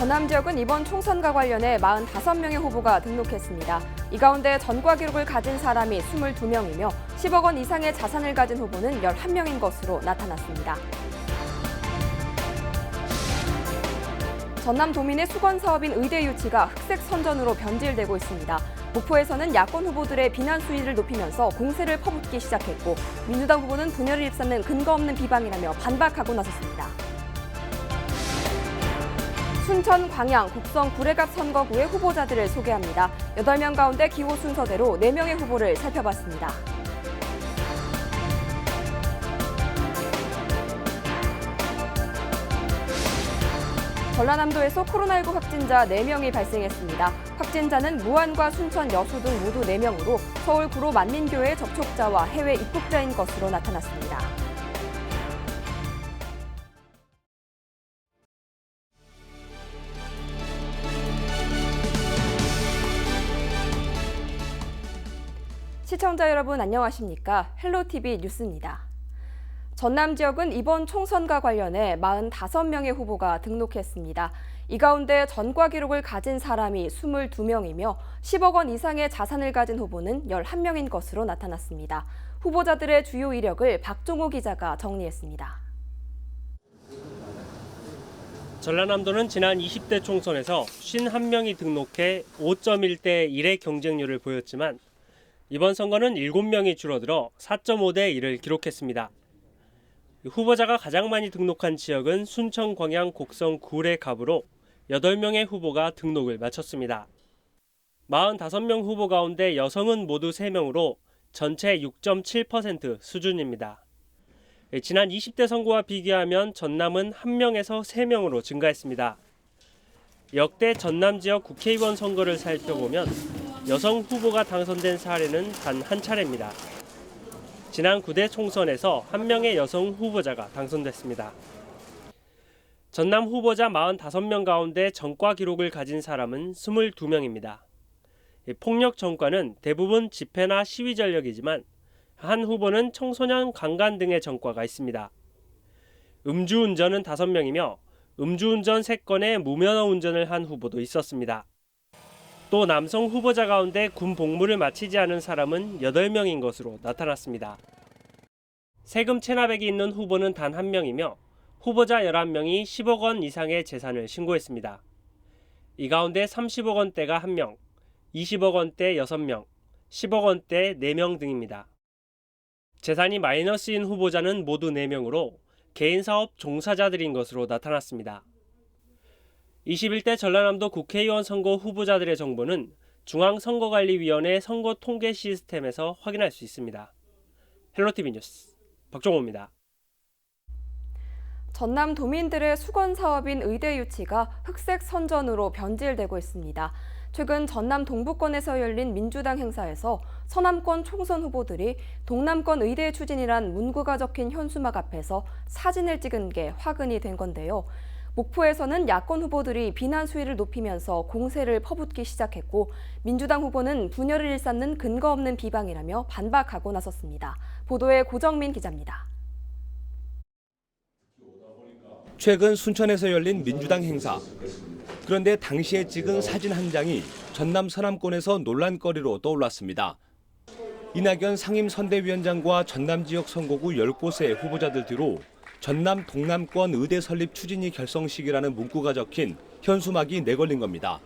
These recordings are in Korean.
전남 지역은 이번 총선과 관련해 45명의 후보가 등록했습니다. 이 가운데 전과 기록을 가진 사람이 22명이며 10억 원 이상의 자산을 가진 후보는 11명인 것으로 나타났습니다. 전남 도민의 수건 사업인 의대 유치가 흑색 선전으로 변질되고 있습니다. 목포에서는 야권 후보들의 비난 수위를 높이면서 공세를 퍼붓기 시작했고 민주당 후보는 분열을 일삼는 근거 없는 비방이라며 반박하고 나섰습니다. 순천, 광양, 곡성, 구례갑 선거구의 후보자들을 소개합니다. 8명 가운데 기호 순서대로 4명의 후보를 살펴봤습니다. 전라남도에서 코로나19 확진자 4명이 발생했습니다. 확진자는 무안과 순천, 여수 등 모두 4명으로 서울 구로 만민교회 접촉자와 해외 입국자인 것으로 나타났습니다. 시청자 여러분 안녕하십니까? 헬로티비 뉴스입니다. 전남 지역은 이번 총선과 관련해 45명의 후보가 등록했습니다. 이 가운데 전과 기록을 가진 사람이 22명이며 10억 원 이상의 자산을 가진 후보는 11명인 것으로 나타났습니다. 후보자들의 주요 이력을 박종호 기자가 정리했습니다. 전라남도는 지난 20대 총선에서 51명이 등록해 5.1대 1의 경쟁률을 보였지만 이번 선거는 7명이 줄어들어 4.5대 1을 기록했습니다. 후보자가 가장 많이 등록한 지역은 순천, 광양, 곡성, 구례갑으로 8명의 후보가 등록을 마쳤습니다. 45명 후보 가운데 여성은 모두 3명으로 전체 6.7% 수준입니다. 지난 20대 선거와 비교하면 전남은 1명에서 3명으로 증가했습니다. 역대 전남 지역 국회의원 선거를 살펴보면 여성 후보가 당선된 사례는 단 한 차례입니다. 지난 9대 총선에서 1명의 여성 후보자가 당선됐습니다. 전남 후보자 45명 가운데 전과 기록을 가진 사람은 22명입니다. 폭력 전과는 대부분 집회나 시위 전력이지만 한 후보는 청소년 강간 등의 전과가 있습니다. 음주운전은 5명이며 음주운전 3건의 무면허 운전을 한 후보도 있었습니다. 또 남성 후보자 가운데 군 복무를 마치지 않은 사람은 8명인 것으로 나타났습니다. 세금 체납액이 있는 후보는 단 1명이며 후보자 11명이 10억 원 이상의 재산을 신고했습니다. 이 가운데 30억 원대가 1명, 20억 원대 6명, 10억 원대 4명 등입니다. 재산이 마이너스인 후보자는 모두 4명으로 개인사업 종사자들인 것으로 나타났습니다. 21대 전라남도 국회의원 선거 후보자들의 정보는 중앙선거관리위원회 선거 통계 시스템에서 확인할 수 있습니다. 헬로티비 뉴스 박종호입니다. 전남 도민들의 수건 사업인 의대 유치가 흑색 선전으로 변질되고 있습니다. 최근 전남 동부권에서 열린 민주당 행사에서 서남권 총선 후보들이 동남권 의대 추진이란 문구가 적힌 현수막 앞에서 사진을 찍은 게 화근이 된 건데요. 목포에서는 야권 후보들이 비난 수위를 높이면서 공세를 퍼붓기 시작했고 민주당 후보는 분열을 일삼는 근거 없는 비방이라며 반박하고 나섰습니다. 보도에 고정민 기자입니다. 최근 순천에서 열린 민주당 행사. 그런데 당시에 찍은 사진 한 장이 전남 서남권에서 논란거리로 떠올랐습니다. 이낙연 상임선대위원장과 전남 지역 선거구 10곳의 후보자들 뒤로 전남 동남권 의대 설립 추진이 결성식이라는 문구가 적힌 현수막이 내걸린 겁니다.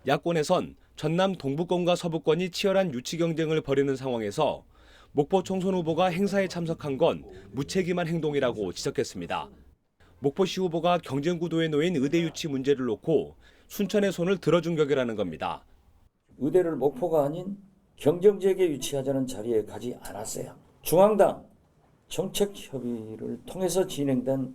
야권에선 전남 동부권과 서부권이 치열한 유치 경쟁을 벌이는 상황에서 목포 총선 후보가 행사에 참석한 건 무책임한 행동이라고 지적했습니다. 목포시 후보가 경쟁 구도에 놓인 의대 유치 문제를 놓고 순천의 손을 들어준 격이라는 겁니다. 의대를 목포가 아닌 경쟁지역에 유치하자는 자리에 가지 않았어요. 중앙당 정책협의를 통해서 진행되는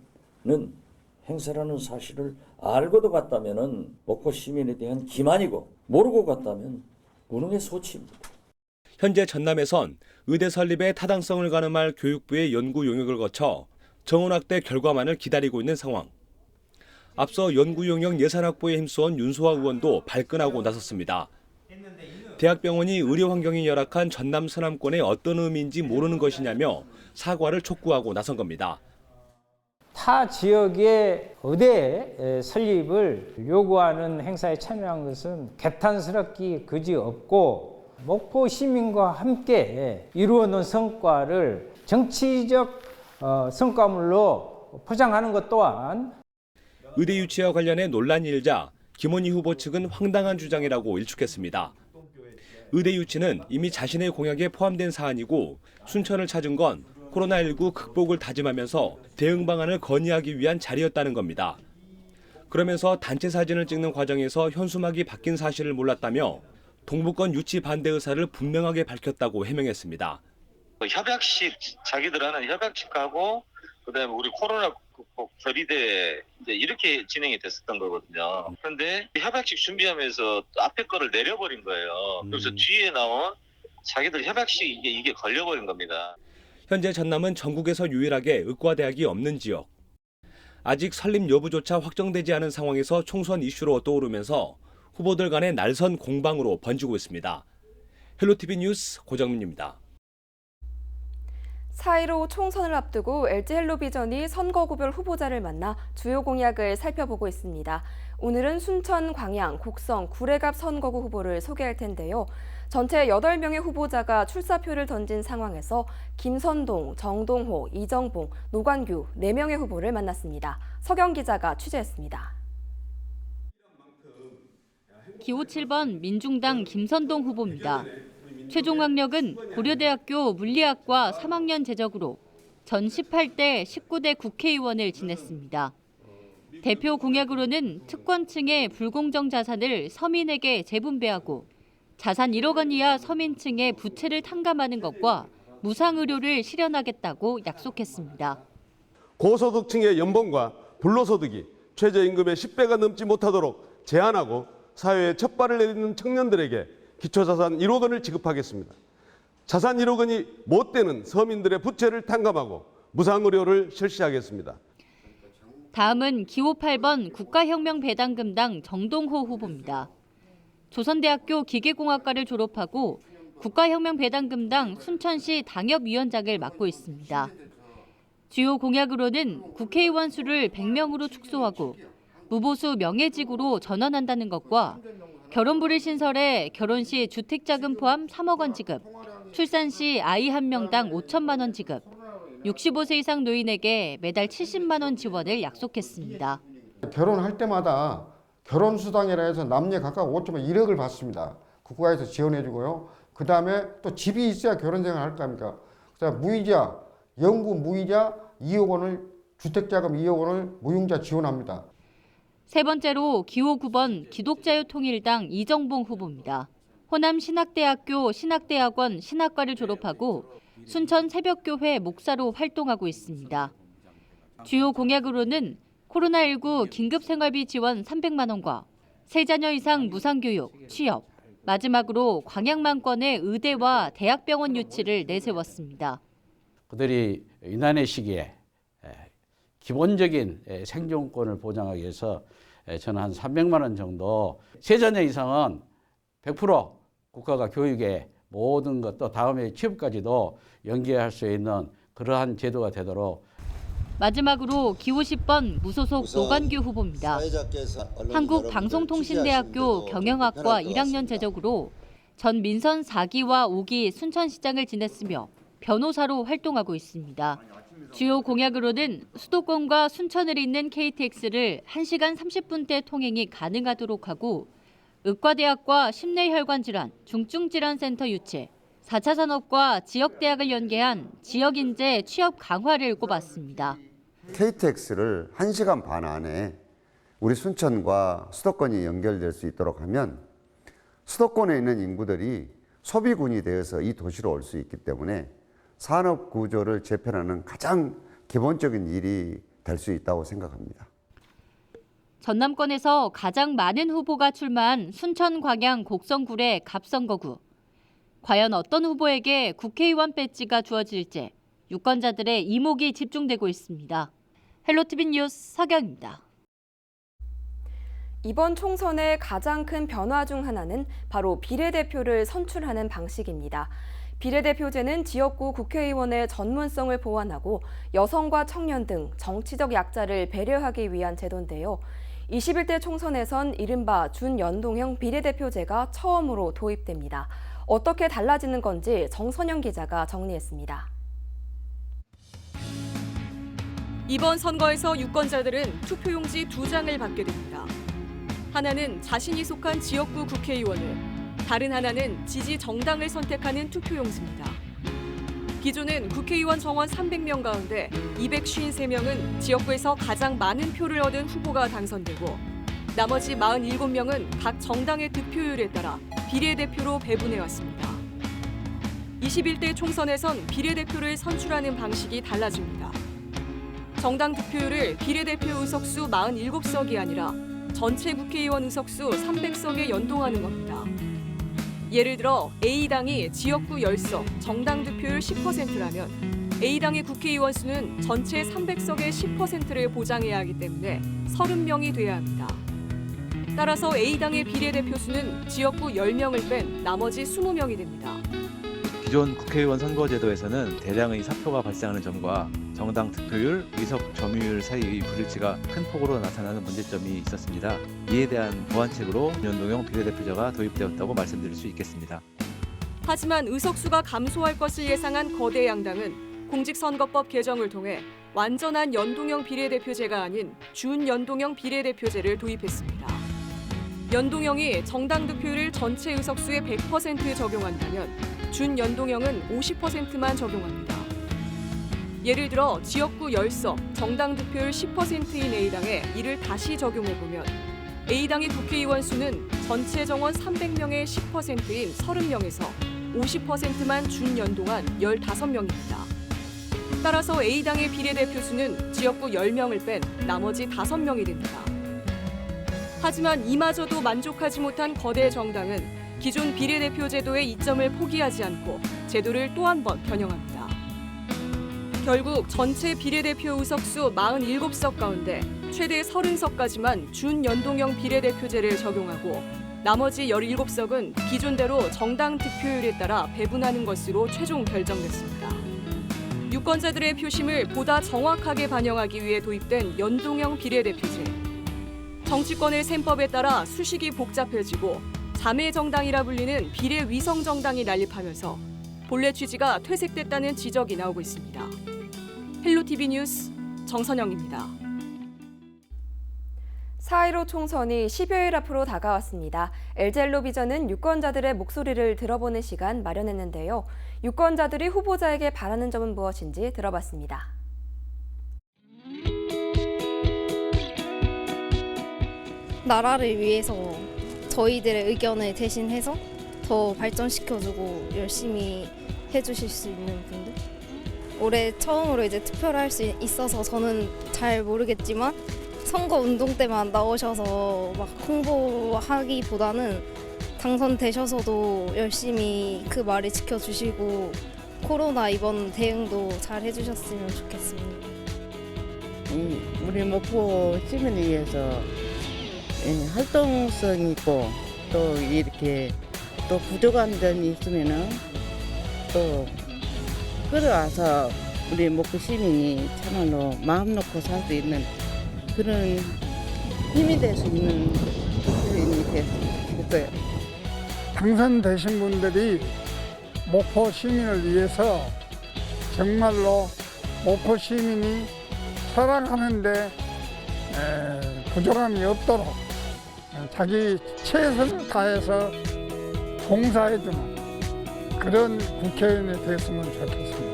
행사라는 사실을 알고도 갔다면 목포 시민에 대한 기만이고 모르고 갔다면 무능의 소치입니다. 현재 전남에선 의대 설립의 타당성을 가늠할 교육부의 연구 용역을 거쳐 정원학대 결과만을 기다리고 있는 상황. 앞서 연구 용역 예산 확보에 힘써온 윤소아 의원도 발끈하고 나섰습니다. 대학병원이 의료 환경이 열악한 전남 서남권에 어떤 의미인지 모르는 것이냐며 사과를 촉구하고 나선 겁니다. 타 지역의 의대 설립을 요구하는 행사에 참여한 것은 개탄스럽기 그지없고 목포 시민과 함께 이루어놓은 성과를 정치적 성과물로 포장하는 것 또한 의대 유치와 관련해 논란이 일자 김원희 후보 측은 황당한 주장이라고 일축했습니다. 의대 유치는 이미 자신의 공약에 포함된 사안이고 순천을 찾은 건 코로나19 극복을 다짐하면서 대응 방안을 건의하기 위한 자리였다는 겁니다. 그러면서 단체 사진을 찍는 과정에서 현수막이 바뀐 사실을 몰랐다며 동북권 유치 반대 의사를 분명하게 밝혔다고 해명했습니다. 협약식 자기들은 협약식하고 그다음에 우리 코로나 극복 결의대 이제 이렇게 진행이 됐었던 거거든요. 그런데 협약식 준비하면서 앞에 거를 내려버린 거예요. 그래서 뒤에 나온 자기들 협약식 이게 걸려버린 겁니다. 현재 전남은 전국에서 유일하게 의과대학이 없는 지역. 아직 설립 여부조차 확정되지 않은 상황에서 총선 이슈로 떠오르면서 후보들 간의 날선 공방으로 번지고 있습니다. 헬로티비 뉴스 고정민입니다. 4.15 총선을 앞두고 LG헬로비전이 선거구별 후보자를 만나 주요 공약을 살펴보고 있습니다. 오늘은 순천, 광양, 곡성, 구례갑 선거구 후보를 소개할 텐데요. 전체 8명의 후보자가 출사표를 던진 상황에서 김선동, 정동호, 이정봉, 노관규 4명의 후보를 만났습니다. 서경 기자가 취재했습니다. 기호 7번 민중당 김선동 후보입니다. 최종 학력은 고려대학교 물리학과 3학년 재적으로 전 18대, 19대 국회의원을 지냈습니다. 대표 공약으로는 특권층의 불공정 자산을 서민에게 재분배하고 자산 1억 원 이하 서민층의 부채를 탕감하는 것과 무상의료를 실현하겠다고 약속했습니다. 고소득층의 연봉과 불로소득이 최저임금의 10배가 넘지 못하도록 제한하고 사회에 첫 발을 내딛는 청년들에게 기초자산 1억 원을 지급하겠습니다. 자산 1억 원이 못 되는 서민들의 부채를 탕감하고 무상의료를 실시하겠습니다. 다음은 기호 8번 국가혁명배당금당 정동호 후보입니다. 조선대학교 기계공학과를 졸업하고 국가혁명배당금당 순천시 당협위원장을 맡고 있습니다. 주요 공약으로는 국회의원 수를 100명으로 축소하고 무보수 명예직으로 전환한다는 것과 결혼부를 신설해 결혼 시 주택자금 포함 3억 원 지급, 출산 시 아이 1명당 5천만 원 지급, 65세 이상 노인에게 매달 70만 원 지원을 약속했습니다. 결혼할 때마다 결혼수당이라 해서 남녀 각각 5.1억을 받습니다. 국가에서 지원해주고요. 그 다음에 또 집이 있어야 결혼생활 할 거 아닙니까? 그다음 무이자, 영구 무이자 2억 원을 주택자금 2억 원을 무융자 지원합니다. 세 번째로 기호 9번 기독자유통일당 이정봉 후보입니다. 호남 신학대학교 신학대학원 신학과를 졸업하고 순천 새벽교회 목사로 활동하고 있습니다. 주요 공약으로는 코로나19 긴급생활비 지원 300만 원과 3자녀 이상 무상교육, 취업, 마지막으로 광양만권의 의대와 대학병원 유치를 내세웠습니다. 그들이 위난의 시기에 기본적인 생존권을 보장하기 위해서 저는 한 300만 원 정도, 3자녀 이상은 100% 국가가 교육에 모든 것 또 다음에 취업까지도 연계할 수 있는 그러한 제도가 되도록. 마지막으로 기호 10번 무소속 노관규 후보입니다. 한국방송통신대학교 경영학과 1학년 재적으로 전 민선 4기와 5기 순천시장을 지냈으며 변호사로 활동하고 있습니다. 주요 공약으로는 수도권과 순천을 잇는 KTX를 1시간 30분대 통행이 가능하도록 하고 의과대학과 심뇌혈관질환, 중증질환센터 유치, 4차 산업과 지역대학을 연계한 지역인재 취업 강화를 꼽았습니다. KTX를 1시간 반 안에 우리 순천과 수도권이 연결될 수 있도록 하면 수도권에 있는 인구들이 소비군이 되어서 이 도시로 올 수 있기 때문에 산업 구조를 재편하는 가장 기본적인 일이 될 수 있다고 생각합니다. 전남권에서 가장 많은 후보가 출마한 순천, 광양, 곡성, 구례, 갑선거구. 과연 어떤 후보에게 국회의원 배지가 주어질지 유권자들의 이목이 집중되고 있습니다. 헬로티비 뉴스 서경입니다. 이번 총선의 가장 큰 변화 중 하나는 바로 비례대표를 선출하는 방식입니다. 비례대표제는 지역구 국회의원의 전문성을 보완하고 여성과 청년 등 정치적 약자를 배려하기 위한 제도인데요. 21대 총선에선 이른바 준연동형 비례대표제가 처음으로 도입됩니다. 어떻게 달라지는 건지 정선영 기자가 정리했습니다. 이번 선거에서 유권자들은 투표용지 2장을 받게 됩니다. 하나는 자신이 속한 지역구 국회의원을, 다른 하나는 지지 정당을 선택하는 투표용지입니다. 기존은 국회의원 정원 300명 가운데 253명은 지역구에서 가장 많은 표를 얻은 후보가 당선되고 나머지 47명은 각 정당의 득표율에 따라 비례대표로 배분해왔습니다. 21대 총선에선 비례대표를 선출하는 방식이 달라집니다. 정당 득표율을 비례대표 의석수 47석이 아니라 전체 국회의원 의석수 300석에 연동하는 겁니다. 예를 들어 A당이 지역구 10석, 정당 득표율 10%라면 A당의 국회의원 수는 전체 300석의 10%를 보장해야 하기 때문에 30명이 돼야 합니다. 따라서 A당의 비례대표 수는 지역구 10명을 뺀 나머지 20명이 됩니다. 기존 국회의원 선거제도에서는 대량의 사표가 발생하는 점과 정당 득표율, 의석 점유율 사이의 불일치가 큰 폭으로 나타나는 문제점이 있었습니다. 이에 대한 보완책으로 연동형 비례대표제가 도입되었다고 말씀드릴 수 있겠습니다. 하지만 의석수가 감소할 것을 예상한 거대 양당은 공직선거법 개정을 통해 완전한 연동형 비례대표제가 아닌 준연동형 비례대표제를 도입했습니다. 연동형이 정당 득표율을 전체 의석수의 100% 적용한다면 준연동형은 50%만 적용합니다. 예를 들어 지역구 10석, 정당 득표율 10%인 A당에 이를 다시 적용해보면 A당의 국회의원 수는 전체 정원 300명의 10%인 30명에서 50%만 준연동한 15명입니다. 따라서 A당의 비례대표 수는 지역구 10명을 뺀 나머지 5명이 됩니다. 하지만 이마저도 만족하지 못한 거대 정당은 기존 비례대표 제도의 이점을 포기하지 않고 제도를 또 한 번 변형합니다. 결국 전체 비례대표 의석수 47석 가운데 최대 30석까지만 준연동형 비례대표제를 적용하고 나머지 17석은 기존대로 정당 득표율에 따라 배분하는 것으로 최종 결정됐습니다. 유권자들의 표심을 보다 정확하게 반영하기 위해 도입된 연동형 비례대표제. 정치권의 셈법에 따라 수식이 복잡해지고 자매 정당이라 불리는 비례 위성 정당이 난립하면서 본래 취지가 퇴색됐다는 지적이 나오고 있습니다. 헬로티비 뉴스 정선영입니다. 4.15 총선이 10여일 앞으로 다가왔습니다. LG엘로비전은 유권자들의 목소리를 들어보는 시간 마련했는데요. 유권자들이 후보자에게 바라는 점은 무엇인지 들어봤습니다. 나라를 위해서 저희들의 의견을 대신해서 더 발전시켜주고 열심히 해주실 수 있는 분들. 올해 처음으로 이제 투표를 할 수 있어서 저는 잘 모르겠지만 선거운동 때만 나오셔서 막 홍보하기보다는 당선되셔서도 열심히 그 말을 지켜주시고 코로나 이번 대응도 잘 해주셨으면 좋겠습니다. 우리 목포 시민을 위해서 활동성 있고 또 이렇게 또 부족한 점이 있으면은 또 끌어와서 우리 목포 시민이 참말로 마음 놓고 살 수 있는 그런 힘이 될 수 있는 시민이 됐으면 좋겠어요. 당선되신 분들이 목포 시민을 위해서 정말로 목포 시민이 살아가는데 부족함이 없도록 자기 최선을 다해서 봉사해주는 그런 국회의원이 됐으면 좋겠습니다.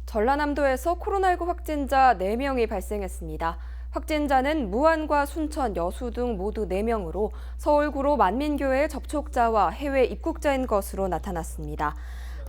전라남도에서 코로나19 확진자 4명이 발생했습니다. 확진자는 무안과 순천, 여수 등 모두 4명으로 서울구로 만민교회 접촉자와 해외 입국자인 것으로 나타났습니다.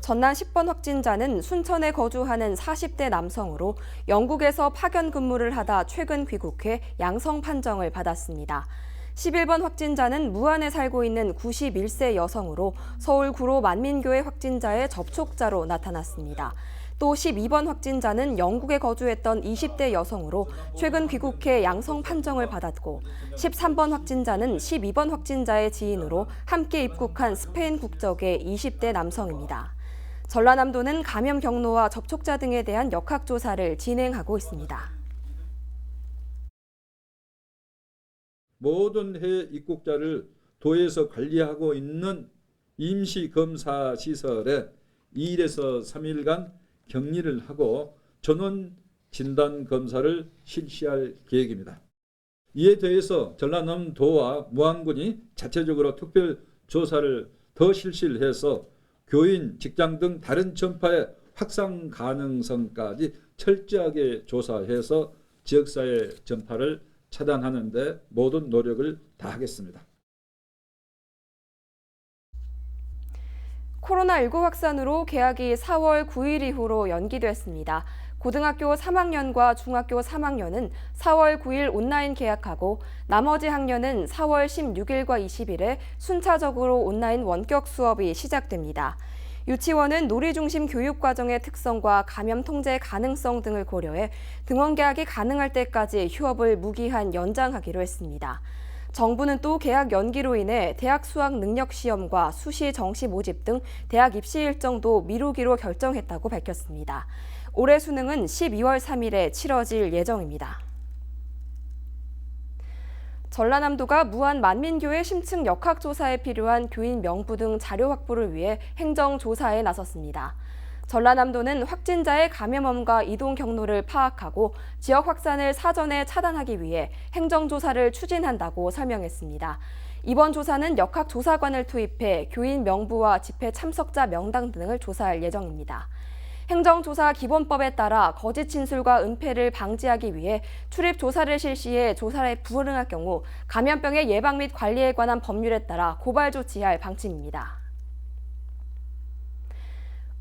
전남 10번 확진자는 순천에 거주하는 40대 남성으로 영국에서 파견 근무를 하다 최근 귀국해 양성 판정을 받았습니다. 11번 확진자는 무안에 살고 있는 91세 여성으로 서울구로 만민교회 확진자의 접촉자로 나타났습니다. 또 12번 확진자는 영국에 거주했던 20대 여성으로 최근 귀국해 양성 판정을 받았고 13번 확진자는 12번 확진자의 지인으로 함께 입국한 스페인 국적의 20대 남성입니다. 전라남도는 감염 경로와 접촉자 등에 대한 역학조사를 진행하고 있습니다. 모든 해외 입국자를 도에서 관리하고 있는 임시검사시설에 2일에서 3일간 격리를 하고 전원 진단검사를 실시할 계획입니다. 이에 더해서 전라남도와 무안군이 자체적으로 특별조사를 더 실시를 해서 교인, 직장 등 다른 전파의 확산 가능성까지 철저하게 조사해서 지역사회 전파를 차단하는 데 모든 노력을 다하겠습니다. 코로나19 확산으로 개학이 4월 9일 이후로 연기됐습니다. 고등학교 3학년과 중학교 3학년은 4월 9일 온라인 개학하고 나머지 학년은 4월 16일과 20일에 순차적으로 온라인 원격 수업이 시작됩니다. 유치원은 놀이 중심 교육 과정의 특성과 감염 통제 가능성 등을 고려해 등원 개학이 가능할 때까지 휴업을 무기한 연장하기로 했습니다. 정부는 또 개학 연기로 인해 대학 수학 능력 시험과 수시 정시 모집 등 대학 입시 일정도 미루기로 결정했다고 밝혔습니다. 올해 수능은 12월 3일에 치러질 예정입니다. 전라남도가 무안 만민교회 심층 역학조사에 필요한 교인 명부 등 자료 확보를 위해 행정조사에 나섰습니다. 전라남도는 확진자의 감염원과 이동 경로를 파악하고 지역 확산을 사전에 차단하기 위해 행정조사를 추진한다고 설명했습니다. 이번 조사는 역학조사관을 투입해 교인 명부와 집회 참석자 명단 등을 조사할 예정입니다. 행정조사 기본법에 따라 거짓 진술과 은폐를 방지하기 위해 출입 조사를 실시해 조사에 불응할 경우 감염병의 예방 및 관리에 관한 법률에 따라 고발 조치할 방침입니다.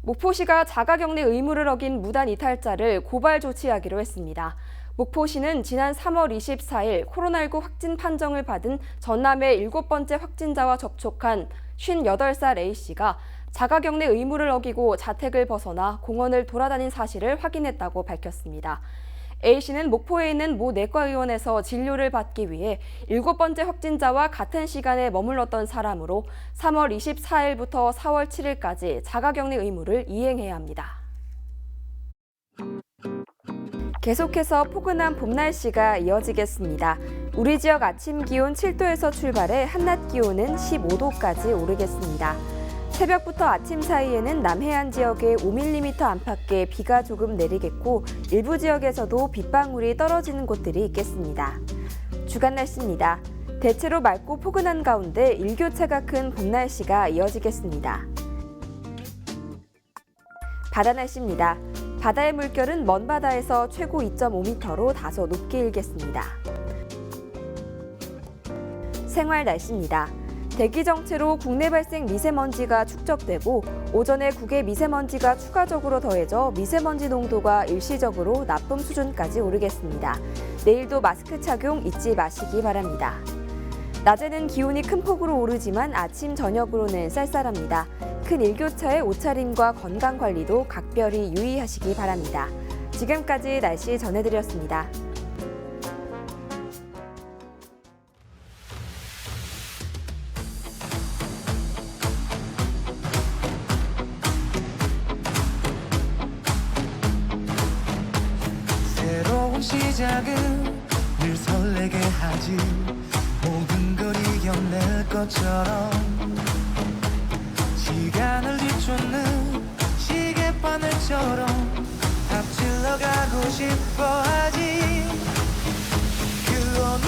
목포시가 자가격리 의무를 어긴 무단 이탈자를 고발 조치하기로 했습니다. 목포시는 지난 3월 24일 코로나19 확진 판정을 받은 전남의 7번째 확진자와 접촉한 58살 A씨가 자가격리 의무를 어기고 자택을 벗어나 공원을 돌아다닌 사실을 확인했다고 밝혔습니다. A씨는 목포에 있는 모 내과의원에서 진료를 받기 위해 7번째 확진자와 같은 시간에 머물렀던 사람으로 3월 24일부터 4월 7일까지 자가격리 의무를 이행해야 합니다. 계속해서 포근한 봄 날씨가 이어지겠습니다. 우리 지역 아침 기온 7도에서 출발해 한낮 기온은 15도까지 오르겠습니다. 새벽부터 아침 사이에는 남해안 지역에 5mm 안팎의 비가 조금 내리겠고 일부 지역에서도 빗방울이 떨어지는 곳들이 있겠습니다. 주간 날씨입니다. 대체로 맑고 포근한 가운데 일교차가 큰 봄 날씨가 이어지겠습니다. 바다 날씨입니다. 바다의 물결은 먼 바다에서 최고 2.5m로 다소 높게 일겠습니다. 생활 날씨입니다. 대기 정체로 국내 발생 미세먼지가 축적되고 오전에 국외 미세먼지가 추가적으로 더해져 미세먼지 농도가 일시적으로 나쁨 수준까지 오르겠습니다. 내일도 마스크 착용 잊지 마시기 바랍니다. 낮에는 기온이 큰 폭으로 오르지만 아침 저녁으로는 쌀쌀합니다. 큰 일교차의 옷차림과 건강관리도 각별히 유의하시기 바랍니다. 지금까지 날씨 전해드렸습니다. 새로운 시작은 늘 설레게 하지 모든 걸 이겨낼 것처럼 시간을 뒤쫓는 시계바늘처럼 앞질러 가고 싶어 하지 그 어느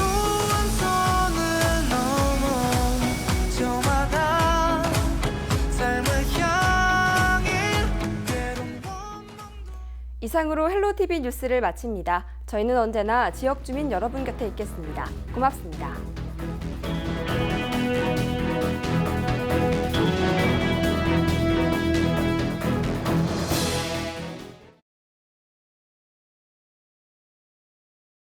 원선을 넘어 저마다 삶을 향해 이상으로 헬로티비 뉴스를 마칩니다. 저희는 언제나 지역 주민 여러분 곁에 있겠습니다. 고맙습니다.